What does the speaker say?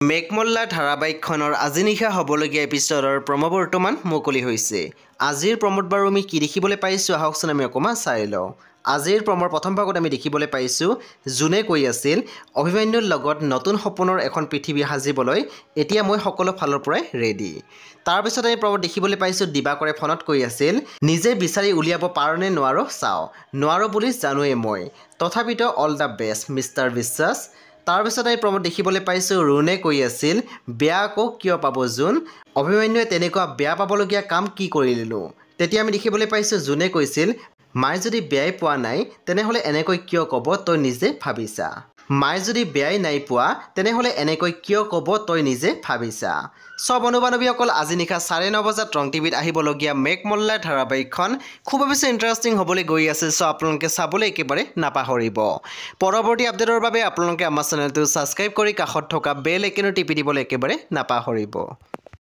মেঘমল্লা ধাৰাবাহিকখনৰ আজি নিশা হ'বলগীয়া এপিছ'ডৰ প্ৰম' বৰ্তমান মুকলি হৈছে। আজিৰ প্ৰম'ত বাৰু আমি কি দেখিবলৈ পাইছোঁ আহকচোন আমি অকণমান চাই লওঁ। আজিৰ প্ৰমৰ প্ৰথম ভাগত আমি দেখিবলৈ পাইছোঁ জোনে কৈ আছিল অভিমন্যুৰ লগত নতুন সপোনৰ এখন পৃথিৱী সাজিবলৈ এতিয়া মই সকলো ফালৰ পৰাই ৰেডি। তাৰপিছত আমি প্ৰম'ত দেখিবলৈ পাইছোঁ দিবাকৰে ফোনত কৈ আছিল নিজে বিচাৰি উলিয়াব পাৰোঁ নে নোৱাৰোঁ চাওঁ, নোৱাৰোঁ বুলি জানোৱেই মই, তথাপিতো অল দ্য বেষ্ট মিষ্টাৰ বিশ্বাস। তাৰপিছত আমি প্ৰম'ত দেখিবলৈ পাইছোঁ ৰুণে কৈ আছিল বেয়া আকৌ কিয় পাব জোন, অভিমন্যুৱে তেনেকুৱা বেয়া পাবলগীয়া কাম কি কৰিলেনো। তেতিয়া আমি দেখিবলৈ পাইছোঁ জোনে কৈছিল মায়ে যদি বেয়াই পোৱা নাই তেনেহ'লে এনেকৈ কিয় ক'ব তই নিজে ভাবিছা, মায়ে যদি বেয়াই নাই পোৱা তেনেহ'লে এনেকৈ কিয় ক'ব তই নিজে ভাবিছা। সব অনুবানৱীসকল আজি নিশা 9:30 বজাত ৰং টিভিত আহিবলগীয়া মেঘমল্লা ধাৰাবাহিকখন খুব বেছি ইণ্টাৰেষ্টিং হ'বলৈ গৈ আছে। চ' আপোনালোকে চাবলৈ একেবাৰে নাপাহৰিব। পৰৱৰ্তী আপডেটৰ বাবে আপোনালোকে আমাৰ চেনেলটো ছাবস্ক্ৰাইব কৰি কাষত থকা বেল আইকনটো টিপি দিবলৈ একেবাৰে নাপাহৰিব।